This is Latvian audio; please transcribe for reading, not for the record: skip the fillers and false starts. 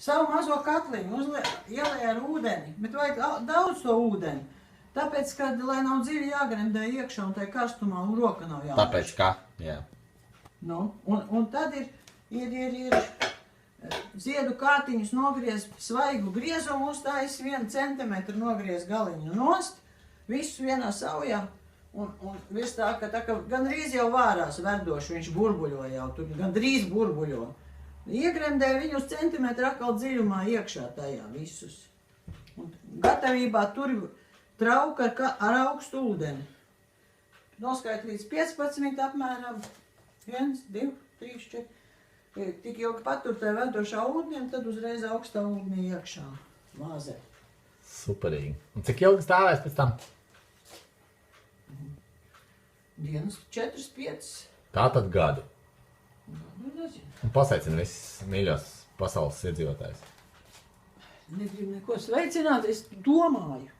savu mazo katliņu, ielēja ar ūdeni, bet vajag daudz to ūdeni. Tāpēc, kad, lai nav dziļi jāgremdē iekšā un tai karstumā, un roka nav jāmērš. Tāpēc, ka, jā. Nu, un tad ir ziedu kātiņus nogriez svaigu griezumu, uztājas 1 centimetru nogriez galiņu nost, visu vienā saujā, un viss tā, ka gandrīz jau vārās verdoši, viņš burbuļo jau, tur gandrīz burbuļo. Iegremdē viņu uz centimetru atkal dziļumā iekšā tajā visus. Un gatavībā tur trauka ar augstu ūdeni. Noskait līdz 15 apmēram. 1, 2, 3, 4. Tik ilgi patur tajā verdošā ūdenī, un tad uzreiz augstā ūdenī iekšā vāzē. Superīgi. Un cik ilgi stāvēs pēc tam? Dienas 4, 5. Tātad gadu. Nu, nezinu. Un pasveicina visus mīļos pasaules iedzīvotājus. Negribu neko sveicināt, es domāju.